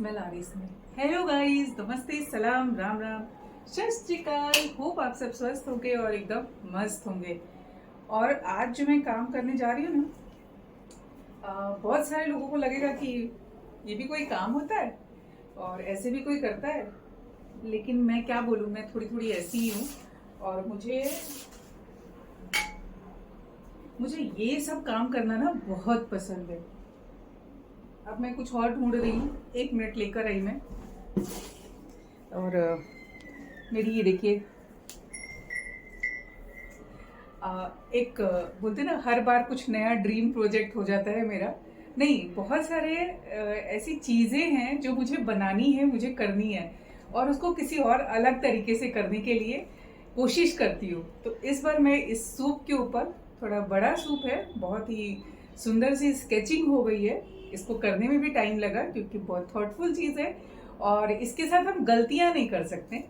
Smell आ रही इसमें। Hello guys, नमस्ते, सलाम, राम राम, सत श्री अकाल। होप आप सब स्वस्थ होंगे और एकदम मस्त होंगे। और आज जो मैं काम करने जा रही हूँ ना, बहुत सारे लोगों को लगेगा कि ये भी कोई काम होता है और ऐसे भी कोई करता है। लेकिन मैं क्या बोलूँ, मैं थोड़ी थोड़ी ऐसी ही हूँ और मुझे ये सब काम करना ना बहुत पसंद है। अब मैं कुछ और ढूंढ रही हूँ, 1 मिनट लेकर आई मैं। और मेरी ये देखिए, एक बोलते ना, हर बार कुछ नया ड्रीम प्रोजेक्ट हो जाता है मेरा। नहीं, बहुत सारे ऐसी चीज़ें हैं जो मुझे बनानी है, मुझे करनी है और उसको किसी और अलग तरीके से करने के लिए कोशिश करती हूँ। तो इस बार मैं इस सूप के ऊपर, थोड़ा बड़ा सूप है, बहुत ही सुंदर सी स्केचिंग हो गई है। इसको करने में भी टाइम लगा क्योंकि बहुत थॉटफुल चीज़ है और इसके साथ हम गलतियाँ नहीं कर सकते।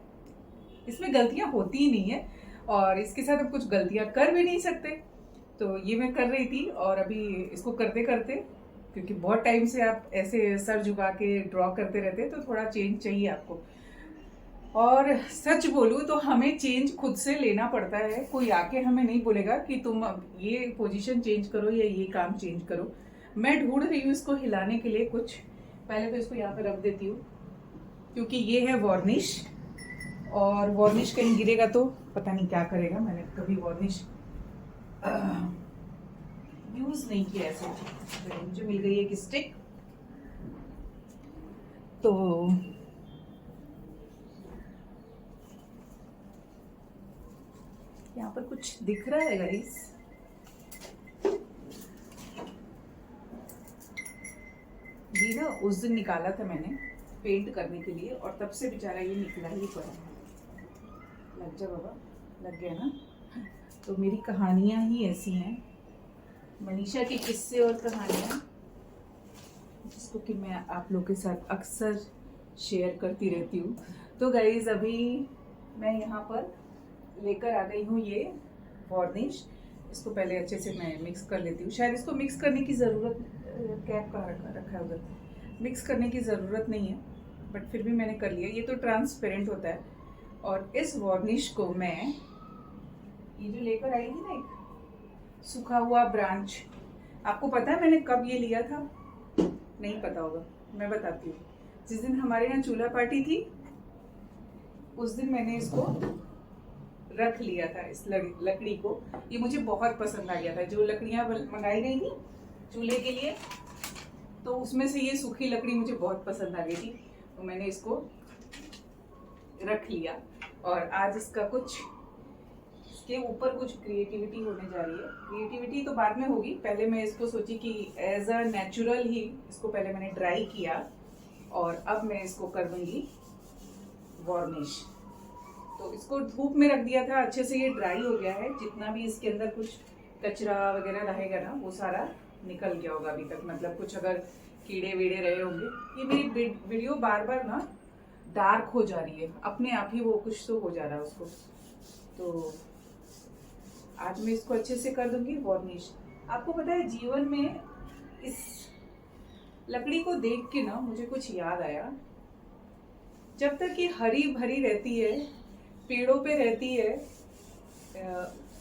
इसमें गलतियाँ होती ही नहीं है और इसके साथ हम कुछ गलतियाँ कर भी नहीं सकते। तो ये मैं कर रही थी और अभी इसको करते करते, क्योंकि बहुत टाइम से आप ऐसे सर झुका के ड्रॉ करते रहते हैं तो थोड़ा चेंज चाहिए आपको। और सच बोलूँ तो हमें चेंज खुद से लेना पड़ता है। कोई आके हमें नहीं बोलेगा कि तुम अब ये पोजीशन चेंज करो या ये काम चेंज करो। मैं ढूंढ रही हूँ इसको हिलाने के लिए कुछ। पहले तो इसको यहाँ पे रख देती हूँ क्योंकि ये है वार्निश और वार्निश कहीं गिरेगा तो पता नहीं क्या करेगा। मैंने कभी वार्निश यूज नहीं किया ऐसे। मुझे मिल गई एक स्टिक, तो यहाँ पर कुछ दिख रहा है गाइस। ये ना उस दिन निकाला था मैंने पेंट करने के लिए और तब से बेचारा ये निकला ही पड़ा है। लग जा बाबा, लग गया ना। तो मेरी कहानियाँ ही ऐसी हैं, मनीषा के किस्से और कहानियाँ, जिसको कि मैं आप लोग के साथ अक्सर शेयर करती रहती हूँ। तो गाइज अभी मैं यहाँ पर लेकर आ गई हूँ ये वार्निश। इसको पहले अच्छे से मैं मिक्स कर लेती हूँ। शायद इसको मिक्स करने की ज़रूरत, कैप कहाँ रखा है उधर, मिक्स करने की ज़रूरत नहीं है, बट फिर भी मैंने कर लिया। ये तो ट्रांसपेरेंट होता है। और इस वार्निश को मैं, ये जो लेकर आई थी ना एक सूखा हुआ ब्रांच, आपको पता है मैंने कब ये लिया था? नहीं पता होगा, मैं बताती हूँ। जिस दिन हमारे यहाँ चूल्हा पार्टी थी उस दिन मैंने इसको रख लिया था, इस लकड़ी को। ये मुझे बहुत पसंद आ गया था। जो लकड़ियाँ मंगाई गई थी चूल्हे के लिए, तो उसमें से ये सूखी लकड़ी मुझे बहुत पसंद आ गई थी, तो मैंने इसको रख लिया। और आज इसका कुछ, इसके ऊपर कुछ क्रिएटिविटी होने जा रही है। क्रिएटिविटी तो बाद में होगी, पहले मैं इसको सोची कि एज अ नेचुरल ही इसको पहले मैंने ड्राई किया और अब मैं इसको कर दूंगी वार्निश। तो इसको धूप में रख दिया था, अच्छे से ये ड्राई हो गया है। जितना भी इसके अंदर कुछ कचरा वगैरह रहेगा ना, वो सारा निकल गया होगा अभी तक। मतलब कुछ अगर कीड़े वीड़े रहे होंगे। ये मेरी वीडियो बार बार ना डार्क हो जा रही है, अपने आप ही वो कुछ तो हो जा रहा है उसको। तो आज मैं इसको अच्छे से कर दूंगी वार्निश। आपको पता है, जीवन में इस लकड़ी को देख के ना मुझे कुछ याद आया। जब तक ये हरी भरी रहती है, पेड़ों पे रहती है,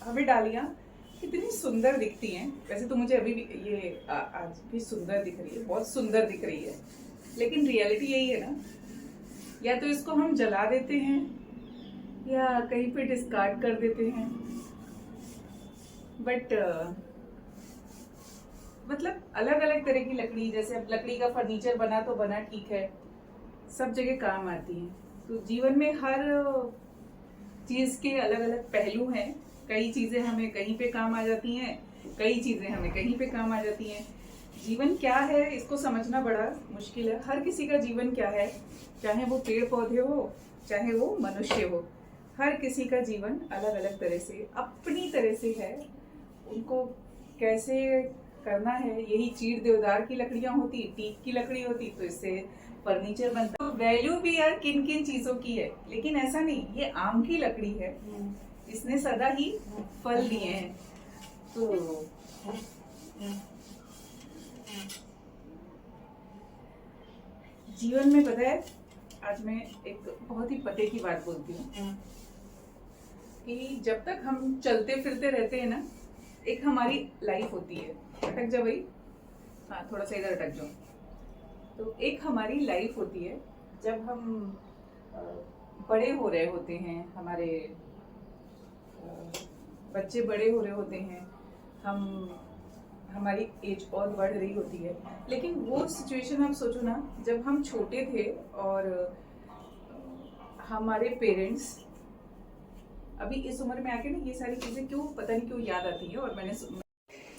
हमें डालियाँ कितनी सुंदर दिखती हैं। वैसे तो मुझे अभी भी ये आज भी सुंदर दिख रही है, बहुत सुंदर दिख रही है। लेकिन रियलिटी यही है ना, या तो इसको हम जला देते हैं या कहीं पे डिस्कार्ड कर देते हैं। बट मतलब अलग अलग तरह की लकड़ी, जैसे अब लकड़ी का फर्नीचर बना तो बना, ठीक है, सब जगह काम आती है। तो जीवन में हर चीज के अलग अलग पहलू हैं। कई चीजें हमें कहीं पे काम आ जाती हैं, कई चीजें हमें कहीं पे काम आ जाती हैं। जीवन क्या है इसको समझना बड़ा मुश्किल है। हर किसी का जीवन क्या है, चाहे वो पेड़ पौधे हो, चाहे वो मनुष्य हो, हर किसी का जीवन अलग अलग तरह से, अपनी तरह से है। उनको कैसे करना है, यही चीड़ देवदार की लकड़ियां होती, टीक की लकड़ी होती, तो इससे फर्नीचर बनता। तो वैल्यू भी यार किन किन चीजों की है, लेकिन ऐसा नहीं, ये आम की लकड़ी है, इसने सदा ही फल दिए हैं। तो जीवन में पता है, आज मैं एक बहुत ही पते की बात बोलती हूँ कि जब तक हम चलते फिरते रहते हैं ना, एक हमारी लाइफ होती है। अटक जा भाई, हाँ थोड़ा सा इधर अटक जाओ। तो एक हमारी लाइफ होती है जब हम बड़े हो रहे होते हैं, हमारे बच्चे बड़े हो रहे होते हैं, हमारी एज और बढ़ रही होती है। लेकिन वो सिचुएशन आप सोचो ना, जब हम छोटे थे और हमारे पेरेंट्स अभी इस उम्र में आके ना ये सारी चीज़ें क्यों पता नहीं क्यों याद आती है। और मैंने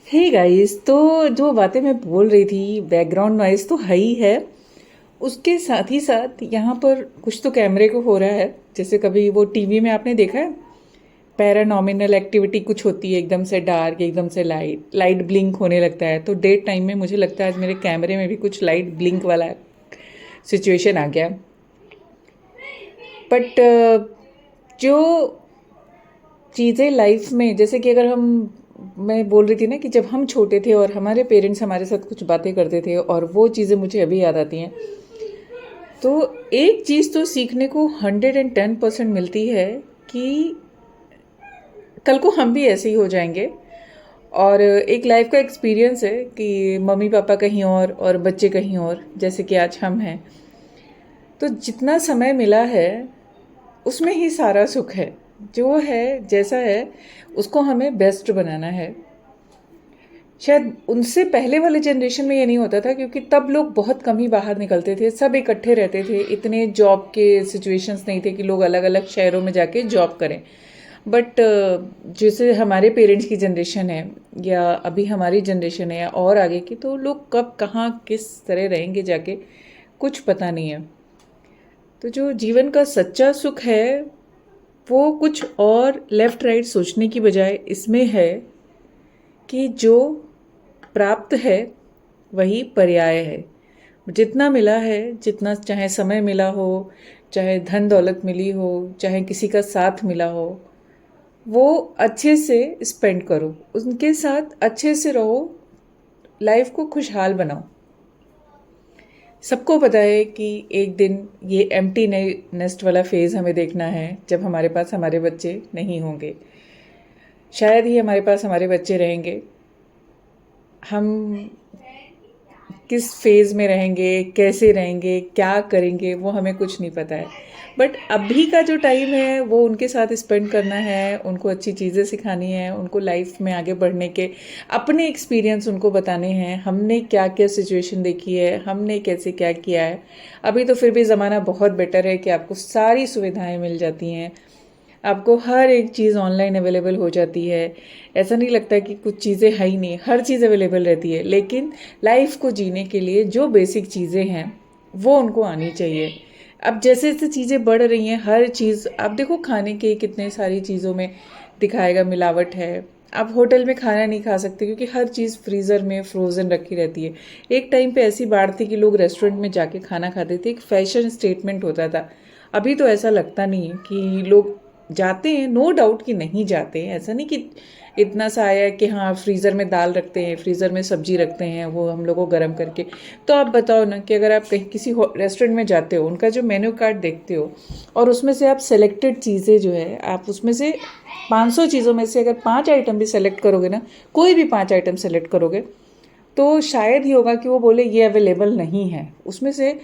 हे गाइस, तो जो बातें मैं बोल रही थी, बैकग्राउंड नॉइज तो है ही है, उसके साथ ही साथ यहाँ पर कुछ तो कैमरे को हो रहा है। जैसे कभी वो टीवी में आपने देखा है, पैरानॉमिनल एक्टिविटी कुछ होती है, एकदम से डार्क, एकदम से लाइट, लाइट ब्लिंक होने लगता है। तो डे टाइम में मुझे लगता है आज मेरे कैमरे में भी कुछ लाइट ब्लिंक वाला सिचुएशन आ गया। बट जो चीज़ें लाइफ में, जैसे कि अगर मैं बोल रही थी ना कि जब हम छोटे थे और हमारे पेरेंट्स हमारे साथ कुछ बातें करते थे, और वो चीज़ें मुझे अभी याद आती हैं। तो एक चीज़ तो सीखने को 110% मिलती है कि कल को हम भी ऐसे ही हो जाएंगे। और एक लाइफ का एक्सपीरियंस है कि मम्मी पापा कहीं और बच्चे कहीं और, जैसे कि आज हम हैं। तो जितना समय मिला है उसमें ही सारा सुख है। जो है जैसा है उसको हमें बेस्ट बनाना है। शायद उनसे पहले वाले जनरेशन में ये नहीं होता था, क्योंकि तब लोग बहुत कम ही बाहर निकलते थे, सब इकट्ठे रहते थे, इतने जॉब के सिचुएशंस नहीं थे कि लोग अलग अलग शहरों में जाके जॉब करें। बट जैसे हमारे पेरेंट्स की जनरेशन है, या अभी हमारी जनरेशन है, या और आगे की, तो लोग कब कहाँ किस तरह रहेंगे जाके कुछ पता नहीं है। तो जो जीवन का सच्चा सुख है वो कुछ और लेफ़्ट राइट सोचने की बजाय इसमें है कि जो प्राप्त है वही पर्याय है। जितना मिला है, जितना चाहे समय मिला हो, चाहे धन दौलत मिली हो, चाहे किसी का साथ मिला हो, वो अच्छे से स्पेंड करो, उनके साथ अच्छे से रहो, लाइफ को खुशहाल बनाओ। सबको पता है कि एक दिन ये एम्प्टी नेस्ट वाला फेज़ हमें देखना है, जब हमारे पास हमारे बच्चे नहीं होंगे। शायद ही हमारे पास हमारे बच्चे रहेंगे। हम किस फेज़ में रहेंगे, कैसे रहेंगे, क्या करेंगे, वो हमें कुछ नहीं पता है। बट अभी का जो टाइम है वो उनके साथ स्पेंड करना है, उनको अच्छी चीज़ें सिखानी है, उनको लाइफ में आगे बढ़ने के अपने एक्सपीरियंस उनको बताने हैं। हमने क्या क्या सिचुएशन देखी है, हमने कैसे क्या किया है। अभी तो फिर भी ज़माना बहुत बेटर है कि आपको सारी सुविधाएं मिल जाती हैं, आपको हर एक चीज़ ऑनलाइन अवेलेबल हो जाती है। ऐसा नहीं लगता कि कुछ चीज़ें है ही नहीं, हर चीज़ अवेलेबल रहती है। लेकिन लाइफ को जीने के लिए जो बेसिक चीज़ें हैं वो उनको आनी चाहिए। अब जैसे जैसे चीज़ें बढ़ रही हैं, हर चीज़ आप देखो, खाने के कितने सारी चीज़ों में दिखाएगा मिलावट है। आप होटल में खाना नहीं खा सकते क्योंकि हर चीज़ फ्रीज़र में फ्रोज़न रखी रहती है। एक टाइम पे ऐसी बात थी कि लोग रेस्टोरेंट में जाके खाना खाते थे, एक फैशन स्टेटमेंट होता था। अभी तो ऐसा लगता नहीं है कि लोग जाते हैं, नो डाउट कि नहीं जाते हैं। ऐसा नहीं कि इतना सा आया है कि हाँ फ्रीज़र में दाल रखते हैं, फ्रीज़र में सब्जी रखते हैं, वो हम लोग को गर्म करके। तो आप बताओ ना कि अगर आप कहीं किसी रेस्टोरेंट में जाते हो, उनका जो मेन्यू कार्ड देखते हो, और उसमें से आप सेलेक्टेड चीज़ें जो है, आप उसमें से 500 चीज़ों में से अगर 5 आइटम भी सेलेक्ट करोगे ना, कोई भी 5 आइटम सेलेक्ट करोगे, तो शायद ही होगा कि वो बोले ये अवेलेबल नहीं है। उसमें से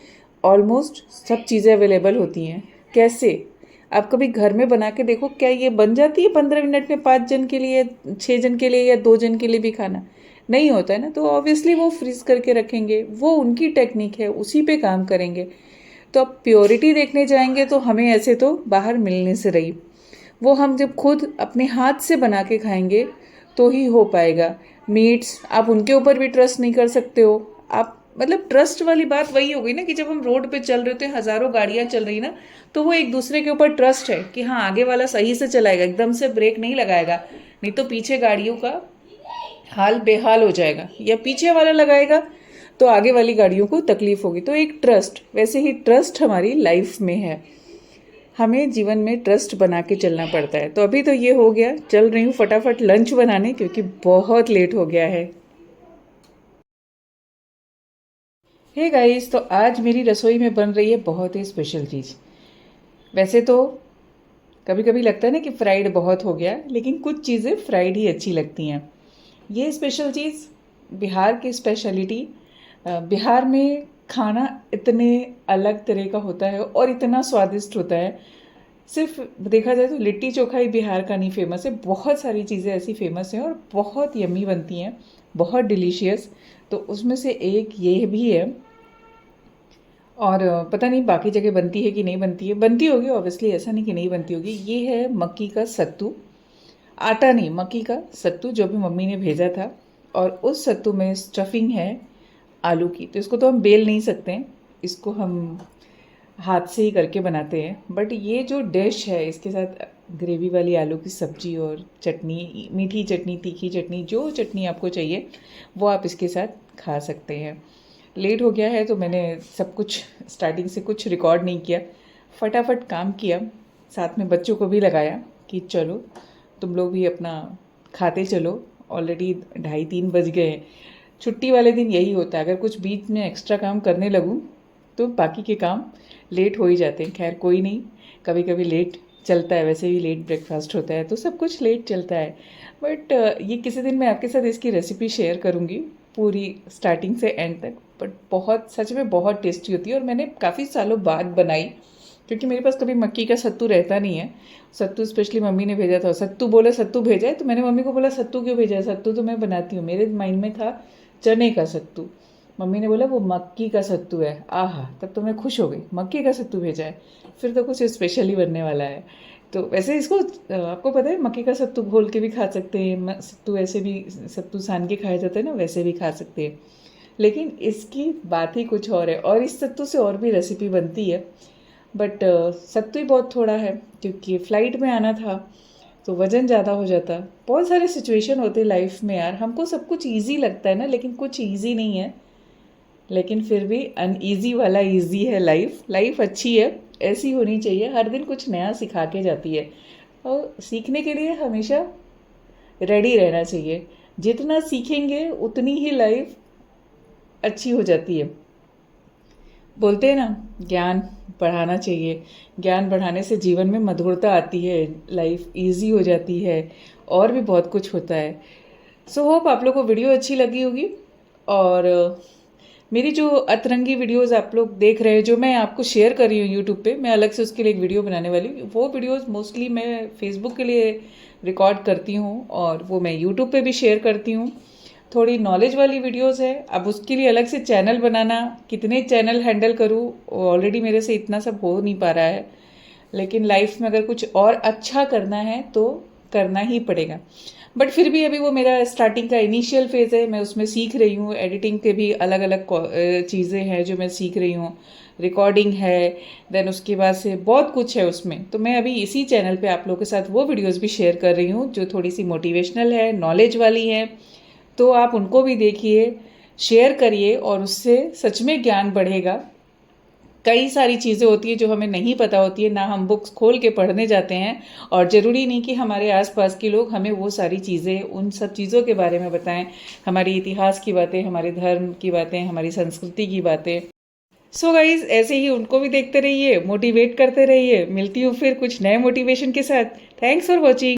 ऑलमोस्ट सब चीज़ें अवेलेबल होती हैं। कैसे? आप कभी घर में बना के देखो, क्या ये बन जाती है 15 मिनट में 5 जन के लिए, 6 जन के लिए, या 2 जन के लिए भी खाना? नहीं होता है ना। तो ऑब्वियसली वो फ्रीज करके रखेंगे, वो उनकी टेक्निक है, उसी पे काम करेंगे। तो अब प्योरिटी देखने जाएंगे तो हमें ऐसे तो बाहर मिलने से रही, वो हम जब खुद अपने हाथ से बना के खाएंगे तो ही हो पाएगा। मीट्स आप उनके ऊपर भी ट्रस्ट नहीं कर सकते हो। आप मतलब ट्रस्ट वाली बात वही हो गई ना कि जब हम रोड पे चल रहे होते हैं, हज़ारों गाड़ियां चल रही ना, तो वो एक दूसरे के ऊपर ट्रस्ट है कि हाँ आगे वाला सही से चलाएगा, एकदम से ब्रेक नहीं लगाएगा, नहीं तो पीछे गाड़ियों का हाल बेहाल हो जाएगा, या पीछे वाला लगाएगा तो आगे वाली गाड़ियों को तकलीफ होगी। तो एक ट्रस्ट, वैसे ही ट्रस्ट हमारी लाइफ में है। हमें जीवन में ट्रस्ट बना के चलना पड़ता है। तो अभी तो ये हो गया, चल रही हूँ फटाफट लंच बनाने, क्योंकि बहुत लेट हो गया है। हे गाइस, तो आज मेरी रसोई में बन रही है बहुत ही स्पेशल चीज़। वैसे तो कभी कभी लगता है ना कि फ्राइड बहुत हो गया, लेकिन कुछ चीज़ें फ्राइड ही अच्छी लगती हैं। ये स्पेशल चीज़ बिहार की स्पेशलिटी। बिहार में खाना इतने अलग तरह का होता है और इतना स्वादिष्ट होता है। सिर्फ देखा जाए तो लिट्टी चोखा ही बिहार का नहीं फेमस है, बहुत सारी चीज़ें ऐसी फेमस हैं और बहुत यम्मी बनती हैं, बहुत डिलीशियस। तो उसमें से एक ये भी है। और पता नहीं बाकी जगह बनती है कि नहीं बनती है, बनती होगी ऑब्वियसली, ऐसा नहीं कि नहीं बनती होगी। ये है मक्की का सत्तू, आटा नहीं, मक्की का सत्तू जो भी मम्मी ने भेजा था। और उस सत्तू में स्टफिंग है आलू की। तो इसको तो हम बेल नहीं सकते हैं, इसको हम हाथ से ही करके बनाते हैं। बट ये जो डिश है, इसके साथ ग्रेवी वाली आलू की सब्जी और चटनी, मीठी चटनी, तीखी चटनी, जो चटनी आपको चाहिए वो आप इसके साथ खा सकते हैं। लेट हो गया है तो मैंने सब कुछ स्टार्टिंग से कुछ रिकॉर्ड नहीं किया, फटाफट काम किया, साथ में बच्चों को भी लगाया कि चलो तुम लोग भी अपना खाते चलो। ऑलरेडी 2:30-3 बज गए हैं। छुट्टी वाले दिन यही होता है, अगर कुछ बीच में एक्स्ट्रा काम करने लगूँ तो बाकी के काम लेट हो ही जाते हैं। खैर कोई नहीं, कभी कभी लेट चलता है, वैसे भी लेट ब्रेकफास्ट होता है तो सब कुछ लेट चलता है। बट ये किसी दिन मैं आपके साथ इसकी रेसिपी शेयर करूँगी पूरी स्टार्टिंग से एंड तक। बट बहुत, सच में बहुत टेस्टी होती है और मैंने काफ़ी सालों बाद बनाई, क्योंकि मेरे पास कभी मक्की का सत्तू रहता नहीं है। सत्तू स्पेशली मम्मी ने भेजा था, सत्तू बोले सत्तू भेजा है, तो मैंने मम्मी को बोला सत्तू क्यों भेजा है, सत्तू तो मैं बनाती हूँ। मेरे माइंड में था चने का सत्तू, मम्मी ने बोला वो मक्की का सत्तू है। आहा, तब तो मैं खुश हो गई, मक्की का सत्तू भेजा है, फिर तो कुछ स्पेशल ही बनने वाला है। तो वैसे इसको आपको पता है मक्की का सत्तू घोल के भी खा सकते हैं, सत्तू ऐसे भी, सत्तू सान के खाया जाता है ना, वैसे भी खा सकते हैं। लेकिन इसकी बात ही कुछ और है, और इस सत्तू से और भी रेसिपी बनती है। बट सत्तू ही बहुत थोड़ा है, क्योंकि फ़्लाइट में आना था तो वज़न ज़्यादा हो जाता। बहुत सारे सिचुएशन होते हैं लाइफ में यार, हमको सब कुछ ईजी लगता है ना, लेकिन कुछ ईजी नहीं है। लेकिन फिर भी अनईजी वाला ईजी है लाइफ। लाइफ अच्छी है, ऐसी होनी चाहिए, हर दिन कुछ नया सिखा के जाती है। और सीखने के लिए हमेशा रेडी रहना चाहिए। जितना सीखेंगे उतनी ही लाइफ अच्छी हो जाती है। बोलते हैं ना, ज्ञान बढ़ाना चाहिए, ज्ञान बढ़ाने से जीवन में मधुरता आती है, लाइफ इजी हो जाती है, और भी बहुत कुछ होता है। सो होप आप लोग को वीडियो अच्छी लगी होगी। और मेरी जो अतरंगी वीडियोस आप लोग देख रहे हैं, जो मैं आपको शेयर कर रही हूँ यूट्यूब पे, मैं अलग से उसके लिए एक वीडियो बनाने वाली हूँ। वो वीडियोस मोस्टली मैं फेसबुक के लिए रिकॉर्ड करती हूँ और वो मैं यूट्यूब पे भी शेयर करती हूँ। थोड़ी नॉलेज वाली वीडियोस है। अब उसके लिए अलग से चैनल बनाना, कितने चैनल हैंडल करूँ, ऑलरेडी मेरे से इतना सब हो नहीं पा रहा है। लेकिन लाइफ में अगर कुछ और अच्छा करना है तो करना ही पड़ेगा। बट फिर भी अभी वो मेरा स्टार्टिंग का इनिशियल फेज़ है, मैं उसमें सीख रही हूँ। एडिटिंग के भी अलग अलग चीज़ें हैं जो मैं सीख रही हूँ, रिकॉर्डिंग है, देन उसके बाद से बहुत कुछ है उसमें। तो मैं अभी इसी चैनल पे आप लोगों के साथ वो वीडियोस भी शेयर कर रही हूँ जो थोड़ी सी मोटिवेशनल है, नॉलेज वाली है। तो आप उनको भी देखिए, शेयर करिए, और उससे सच में ज्ञान बढ़ेगा। कई सारी चीज़ें होती हैं जो हमें नहीं पता होती है, ना हम बुक्स खोल के पढ़ने जाते हैं, और ज़रूरी नहीं कि हमारे आसपास के लोग हमें वो सारी चीज़ें, उन सब चीज़ों के बारे में बताएं। हमारी इतिहास की बातें, हमारे धर्म की बातें, हमारी संस्कृति की बातें। सो गाइज, ऐसे ही उनको भी देखते रहिए, मोटिवेट करते रहिए। मिलती हूँ फिर कुछ नए मोटिवेशन के साथ। Thanks for watching.